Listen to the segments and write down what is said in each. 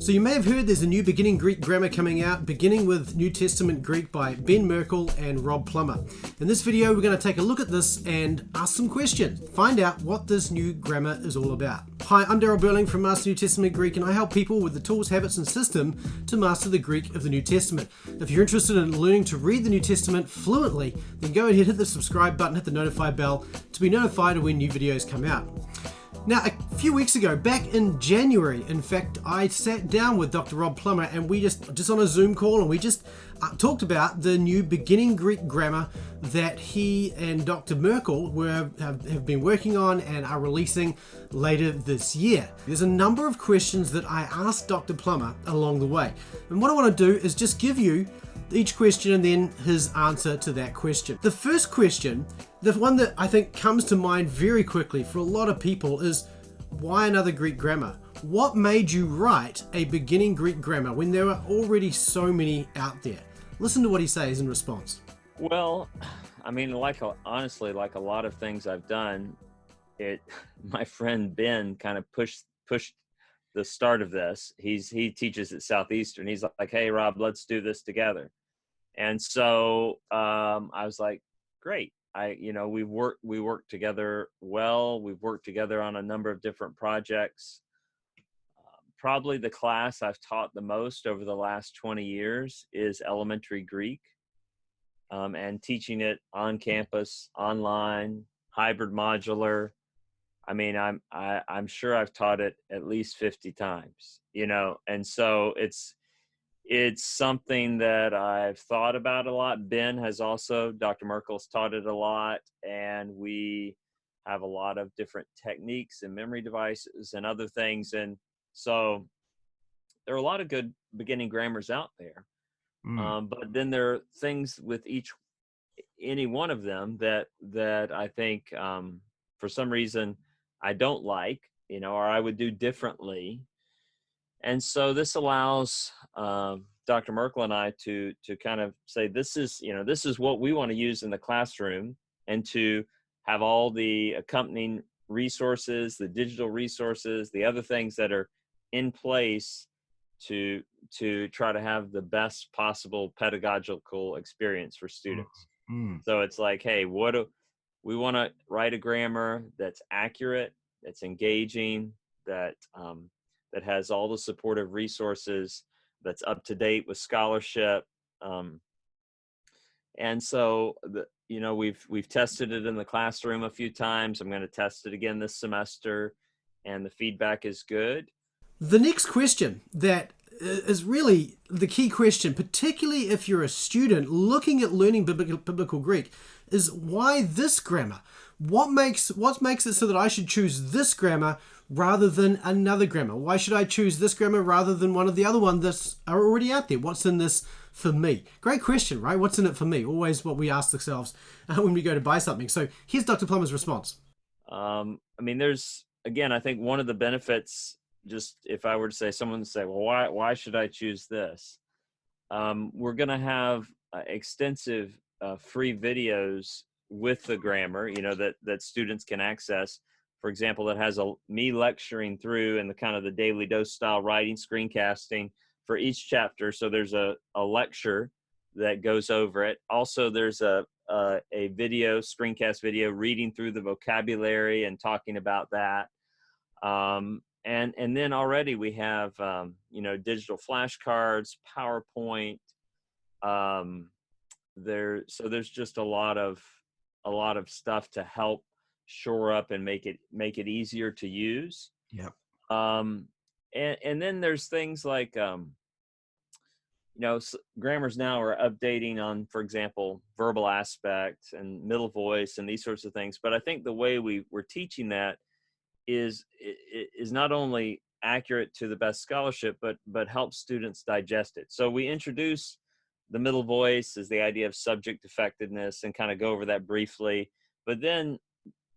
So you may have heard there's a new beginning Greek grammar coming out, beginning with New Testament Greek by Ben Merkel and Rob Plummer. In this video, we're going to take a look at this and ask some questions, find out what this new grammar is all about. Hi, I'm Daryl Burling from Master New Testament Greek, and I help people with the tools, habits, and system to master the Greek of the New Testament. If you're interested in learning to read the New Testament fluently, then go ahead, hit the subscribe button, hit the notify bell to be notified of when new videos come out. Now, a few weeks ago, back in January, in fact, I sat down with Dr. Rob Plummer and we just on a Zoom call, and we just talked about the new beginning Greek grammar that he and Dr. Merkel have been working on and are releasing later this year. There's a number of questions that I asked Dr. Plummer along the way. And what I want to do is just give you each question and then his answer to that question. The first question, the one that I think comes to mind very quickly for a lot of people, is why another Greek grammar? What made you write a beginning Greek grammar when there are already so many out there? Listen to what he says in response. Well, I mean, honestly, like a lot of things I've done, my friend Ben kind of pushed the start of this. He teaches at Southeastern. He's like, "Hey, Rob, let's do this together." And so I was like, "Great." We work together well. We've worked together on a number of different projects. Probably the class I've taught the most over the last 20 years is elementary Greek, and teaching it on campus, online, hybrid modular. I mean, I'm sure I've taught it at least 50 times, and so it's something that I've thought about a lot. Dr. Merkel's taught it a lot, and we have a lot of different techniques and memory devices and other things. And so there are a lot of good beginning grammars out there. But then there are things with any one of them that I think for some reason I don't like, or I would do differently. And so this allows Dr. Merkel and I to kind of say, this is what we want to use in the classroom, and to have all the accompanying resources, the digital resources, the other things that are in place to try to have the best possible pedagogical experience for students. So it's like, hey, we want to write a grammar that's accurate, that's engaging, that has all the supportive resources, that's up to date with scholarship. And so we've tested it in the classroom a few times. I'm going to test it again this semester, and the feedback is good. The next question that is really the key question, particularly if you're a student looking at learning biblical Greek, is why this grammar? What makes it so that I should choose this grammar rather than another grammar? Why should I choose this grammar rather than one of the other ones that are already out there? What's in this for me? Great question, right? What's in it for me? Always what we ask ourselves when we go to buy something. So here's Dr. Plummer's response. I think one of the benefits, just if I were to say, someone would say, well, why should I choose this? We're going to have extensive free videos with the grammar, that students can access. For example, that has me lecturing through and the kind of the daily dose style writing, screencasting for each chapter. So there's a lecture that goes over it. Also, there's a video, screencast video, reading through the vocabulary and talking about that. And then already we have, digital flashcards, PowerPoint. So there's just a lot of stuff to help shore up and make it easier to use. Yep. And then there's things like, grammars now are updating on, for example, verbal aspects and middle voice and these sorts of things. But I think the way we're teaching that is not only accurate to the best scholarship, but helps students digest it. So we introduce the middle voice as the idea of subject effectiveness and kind of go over that briefly. But then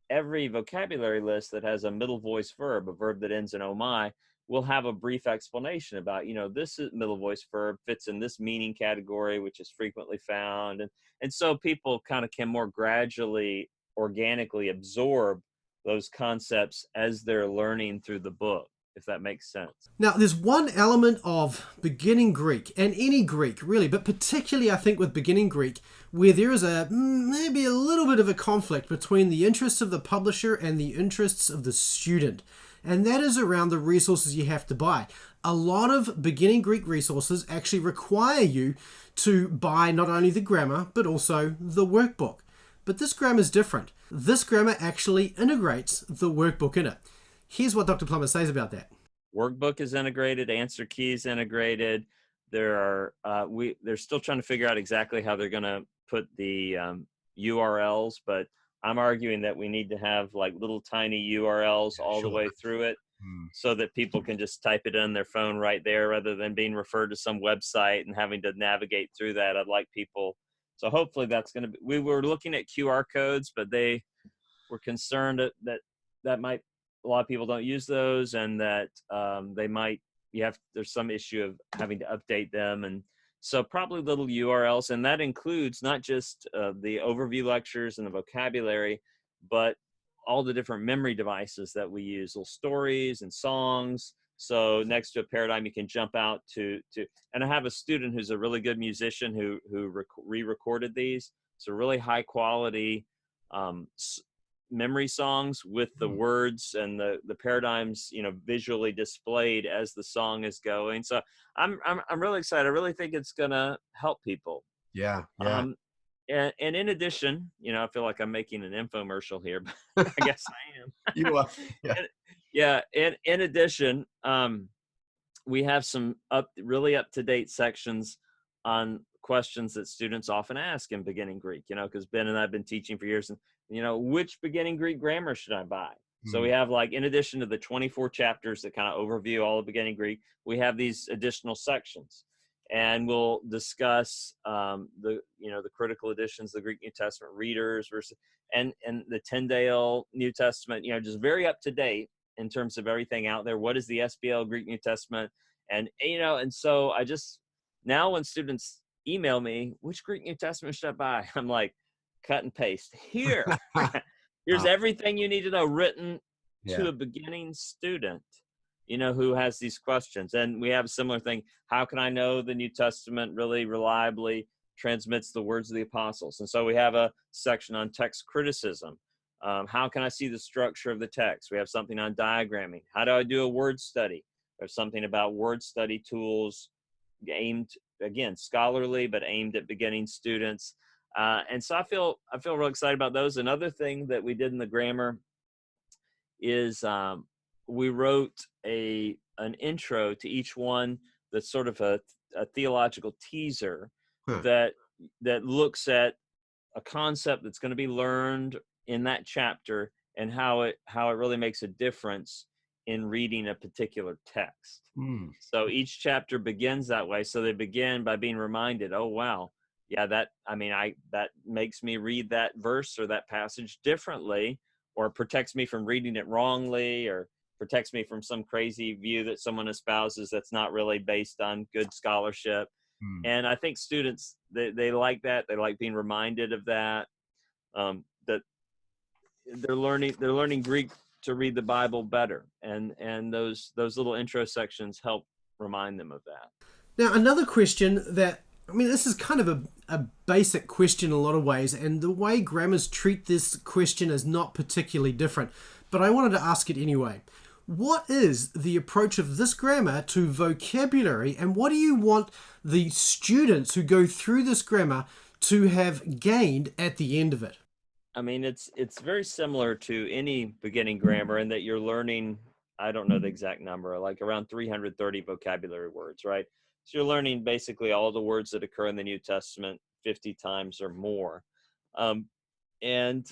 every vocabulary list that has a middle voice verb, a verb that ends in "oh my," will have a brief explanation about, this middle voice verb fits in this meaning category, which is frequently found. And so people kind of can more gradually, organically absorb those concepts as they're learning through the book. if that makes sense. Now, there's one element of beginning Greek, and any Greek really, but particularly I think with beginning Greek, where there is maybe a little bit of a conflict between the interests of the publisher and the interests of the student. And that is around the resources you have to buy. A lot of beginning Greek resources actually require you to buy not only the grammar, but also the workbook. But this grammar is different. This grammar actually integrates the workbook in it. Here's what Dr. Plummer says about that. Workbook is integrated, answer key is integrated. They're still trying to figure out exactly how they're going to put the URLs, but I'm arguing that we need to have like little tiny URLs all the way through it, so that people can just type it in their phone right there rather than being referred to some website and having to navigate through that. I'd like people. So hopefully that's going to be, we were looking at QR codes, but they were concerned that might, a lot of people don't use those, and that there's some issue of having to update them. And so probably little URLs, and that includes not just the overview lectures and the vocabulary, but all the different memory devices that we use, little stories and songs. So next to a paradigm, you can jump out to, and I have a student who's a really good musician who re-recorded these. So really high quality memory songs with the words and the paradigms, visually displayed as the song is going. So I'm really excited. I really think it's gonna help people. Yeah. And in addition, I feel like I'm making an infomercial here, but I guess I am. You are. Yeah. In addition, we have some really up-to-date sections on questions that students often ask in beginning Greek, because Ben and I have been teaching for years, and which beginning Greek grammar should I buy? So we have, like, in addition to the 24 chapters that kind of overview all of beginning Greek, we have these additional sections, and we'll discuss the critical editions, the Greek New Testament readers versus and the Tyndale New Testament, just very up to date in terms of everything out there. What is the SBL Greek New Testament? And so I just, now when students email me, which Greek New Testament should I buy? I'm like, cut and paste. Here's everything you need to know, written to a beginning student, who has these questions. And we have a similar thing. How can I know the New Testament really reliably transmits the words of the apostles? And so we have a section on text criticism. How can I see the structure of the text? We have something on diagramming. How do I do a word study? There's something about word study tools aimed, again, scholarly, but aimed at beginning students. And so I feel real excited about those. Another thing that we did in the grammar is we wrote an intro to each one that's sort of a theological teaser that looks at a concept that's going to be learned in that chapter and how it really makes a difference in reading a particular text. So each chapter begins that way. So they begin by being reminded, oh, wow, yeah, that makes me read that verse or that passage differently, or protects me from reading it wrongly, or protects me from some crazy view that someone espouses that's not really based on good scholarship. And I think students, they like that. They like being reminded of that, that they're learning Greek to read the Bible better. And those little intro sections help remind them of that. Now, another question that, this is kind of a basic question in a lot of ways, and the way grammars treat this question is not particularly different, but I wanted to ask it anyway. What is the approach of this grammar to vocabulary, and what do you want the students who go through this grammar to have gained at the end of it? It's very similar to any beginning grammar in that you're learning, I don't know the exact number, like around 330 vocabulary words, right? So you're learning basically all the words that occur in the New Testament 50 times or more. And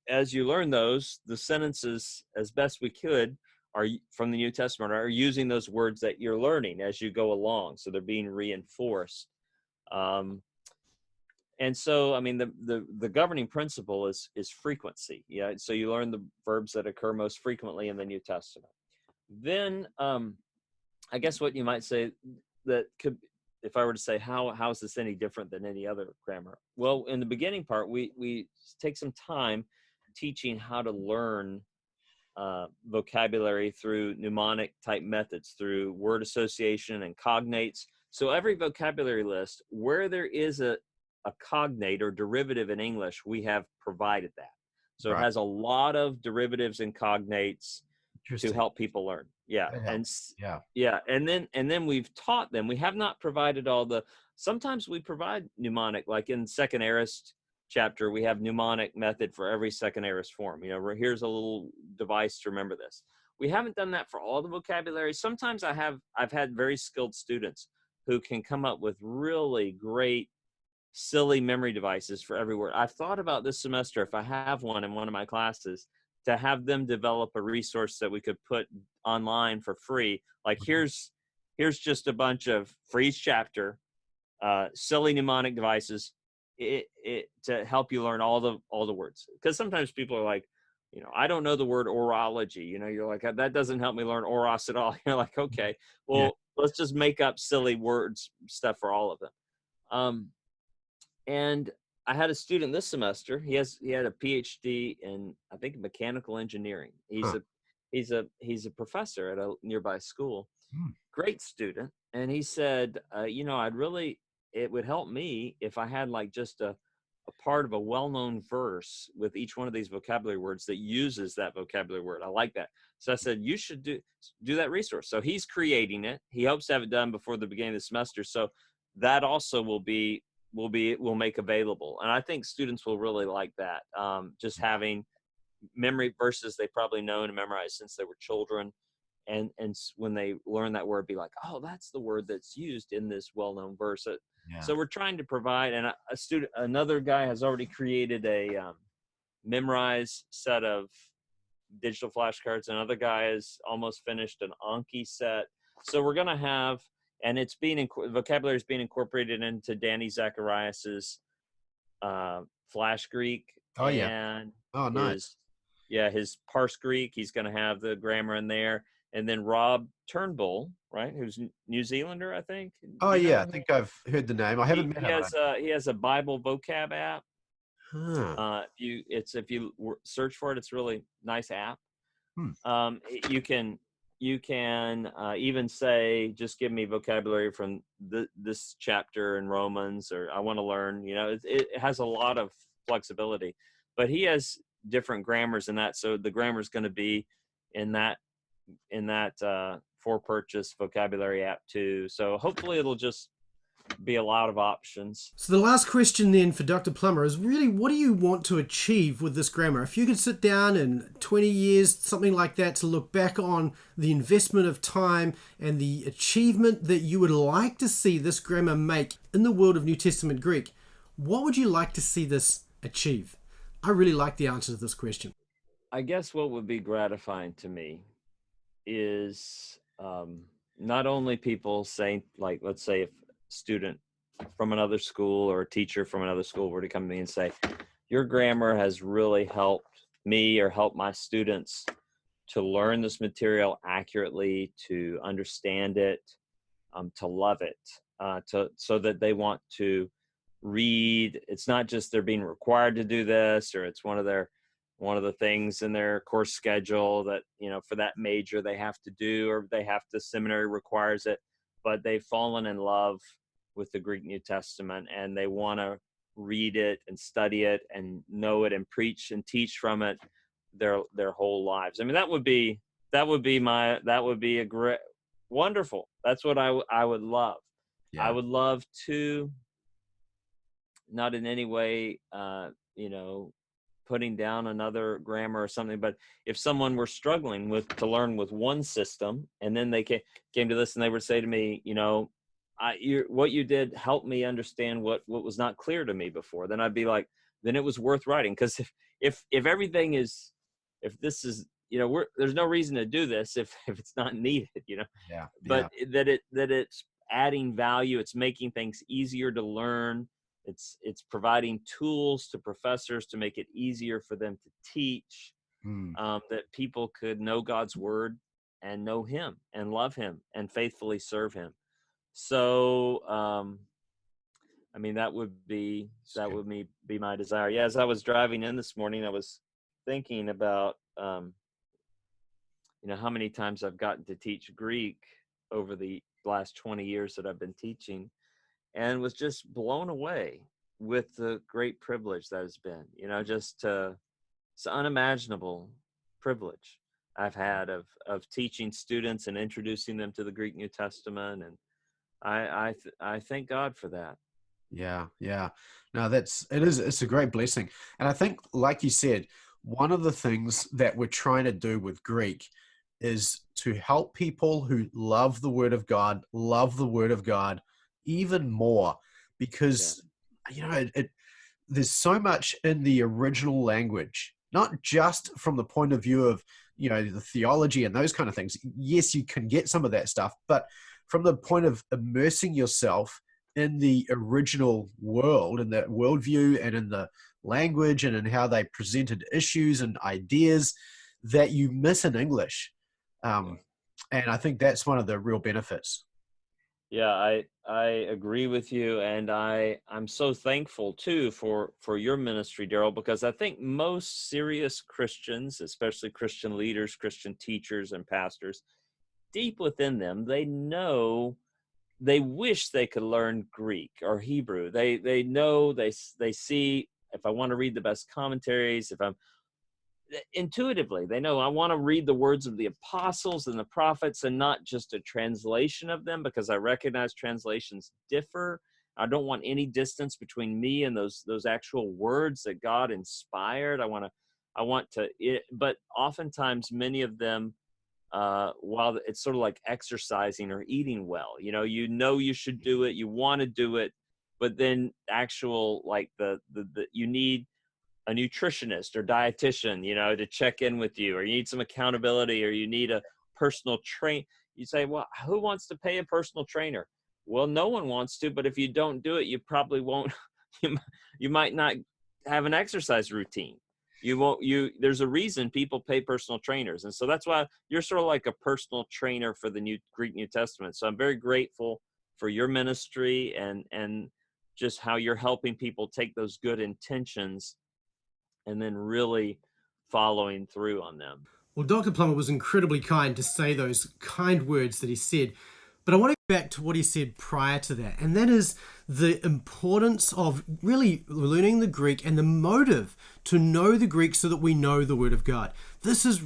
as you learn those, the sentences, as best we could, are from the New Testament, are using those words that you're learning as you go along. So they're being reinforced. And so, the governing principle is frequency. Yeah. So you learn the verbs that occur most frequently in the New Testament. Then, I guess what you might say that could, if I were to say, how is this any different than any other grammar? Well, in the beginning part, we take some time teaching how to learn vocabulary through mnemonic type methods, through word association and cognates. So every vocabulary list where there is a cognate or derivative in English, we have provided that. So it Right. has a lot of derivatives and cognates to Interesting. help people learn. Yeah. That And helps. Yeah. yeah. And then we've taught them. We have not provided all the, sometimes we provide mnemonic, like in second aorist chapter, we have mnemonic method for every second aorist form. You know, here's a little device to remember this. We haven't done that for all the vocabulary. Sometimes I've had very skilled students who can come up with really great silly memory devices for every word. I've thought about this semester, if I have one in one of my classes, to have them develop a resource that we could put online for free. Like here's just a bunch of for each chapter, silly mnemonic devices to help you learn all the words. Because sometimes people are like, you know, I don't know the word orology. You know, you're like, that doesn't help me learn oros at all. You're like, okay, well, let's just make up silly words stuff for all of them. And I had a student this semester. He had a PhD in, I think, mechanical engineering. He's a professor at a nearby school. Great student. And he said, you know, it would help me if I had like just a part of a well-known verse with each one of these vocabulary words that uses that vocabulary word. I like that. So I said, you should do that resource. So he's creating it. He hopes to have it done before the beginning of the semester. So that also will make available. And I think students will really like that. Just having memory verses they probably know and memorized since they were children. And when they learn that word, be like, oh, that's the word that's used in this well-known verse. So we're trying to provide, and another guy has already created a memorized set of digital flashcards. Another guy has almost finished an Anki set. So we're going to have, and it's vocabulary is being incorporated into Danny Zacharias's Flash Greek. Oh, yeah. And nice. His Parse Greek. He's going to have the grammar in there. And then Rob Turnbull, right, who's New Zealander, I think. Oh, yeah. I think I've heard the name. I haven't met him. He has a Bible vocab app. Huh. If you search for it, it's a really nice app. You can even say, just give me vocabulary from this chapter in Romans, or I want to learn. You know, it has a lot of flexibility, but he has different grammars in that. So the grammar is going to be in that for purchase vocabulary app too. So hopefully it'll just be a lot of options. So the last question then for Dr. Plummer is really, what do you want to achieve with this grammar? If you could sit down in 20 years, something like that, to look back on the investment of time and the achievement that you would like to see this grammar make in the world of New Testament Greek, what would you like to see this achieve? I really like the answer to this question. I guess what would be gratifying to me is not only people saying, like, let's say if student from another school or a teacher from another school were to come to me and say, your grammar has really helped me or helped my students to learn this material accurately, to understand it, to love it, so that they want to read. It's not just they're being required to do this, or it's one of the things in their course schedule that, you know, for that major they have to do, or seminary requires it, but they've fallen in love with the Greek New Testament and they want to read it and study it and know it and preach and teach from it their whole lives. I mean, that would be a great, wonderful. That's what I would love. Yeah. I would love to, not in any way, putting down another grammar or something, but if someone were struggling to learn with one system, and then they came to this and they would say to me, you know, what you did helped me understand what was not clear to me before, then I'd be like, then it was worth writing. Because if everything is, if this is, you know, there's no reason to do this if it's not needed, you know. Yeah. But that it's adding value, it's making things easier to learn. It's providing tools to professors to make it easier for them to teach, that people could know God's word and know him and love him and faithfully serve him. So, I mean, that would be my desire. Yeah. As I was driving in this morning, I was thinking about, how many times I've gotten to teach Greek over the last 20 years that I've been teaching, and was just blown away with the great privilege that has been, it's unimaginable privilege I've had of teaching students and introducing them to the Greek New Testament. And I thank God for that. Yeah. No, it's a great blessing. And I think, like you said, one of the things that we're trying to do with Greek is to help people who love the Word of God even more, because, there's so much in the original language, not just from the point of view of, the theology and those kind of things. Yes, you can get some of that stuff, but from the point of immersing yourself in the original world, in that worldview and in the language and in how they presented issues and ideas that you miss in English. And I think that's one of the real benefits. Yeah, I agree with you. And I'm so thankful too for your ministry, Daryl, because I think most serious Christians, especially Christian leaders, Christian teachers and pastors, deep within them, they wish they could learn Greek or Hebrew. They know, they see, if I want to read the best commentaries, intuitively, they know I want to read the words of the apostles and the prophets and not just a translation of them, because I recognize translations differ. I don't want any distance between me and those actual words that God inspired. But oftentimes many of them, while it's sort of like exercising or eating well, you should do it, you want to do it, but then you need a nutritionist or dietitian, to check in with you, or you need some accountability, or you need a personal train. You say, well, who wants to pay a personal trainer? Well, no one wants to, but if you don't do it, you probably won't, you might not have an exercise routine. There's a reason people pay personal trainers. And so that's why you're sort of like a personal trainer for the Greek New Testament. So I'm very grateful for your ministry and just how you're helping people take those good intentions and then really following through on them. Well, Dr. Plummer was incredibly kind to say those kind words that he said. But I want to go back to what he said prior to that, and that is the importance of really learning the Greek and the motive to know the Greek so that we know the Word of God. This is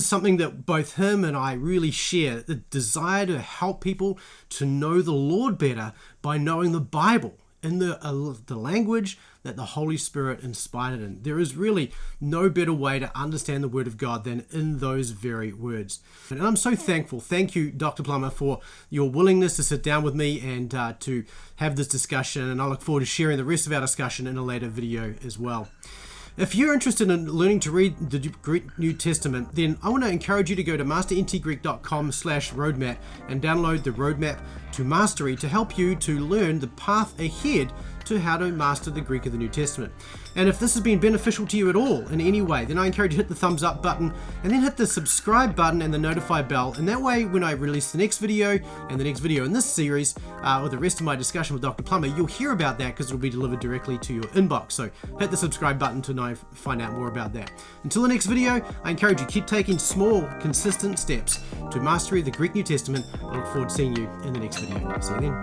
something that both him and I really share, the desire to help people to know the Lord better by knowing the Bible in the language that the Holy Spirit inspired it in. There is really no better way to understand the Word of God than in those very words. And I'm so thankful. Thank you, Dr. Plummer, for your willingness to sit down with me and to have this discussion. And I look forward to sharing the rest of our discussion in a later video as well. If you're interested in learning to read the Greek New Testament, then I want to encourage you to go to masterntgreek.com/roadmap and download the Roadmap to Mastery to help you to learn the path ahead to how to master the Greek of the New Testament. And if this has been beneficial to you at all in any way, then I encourage you to hit the thumbs up button and then hit the subscribe button and the notify bell. And that way, when I release the next video and the next video in this series, or the rest of my discussion with Dr. Plummer, you'll hear about that because it'll be delivered directly to your inbox. So hit the subscribe button to find out more about that. Until the next video, I encourage you to keep taking small, consistent steps to mastery of the Greek New Testament. I look forward to seeing you in the next video. See you then.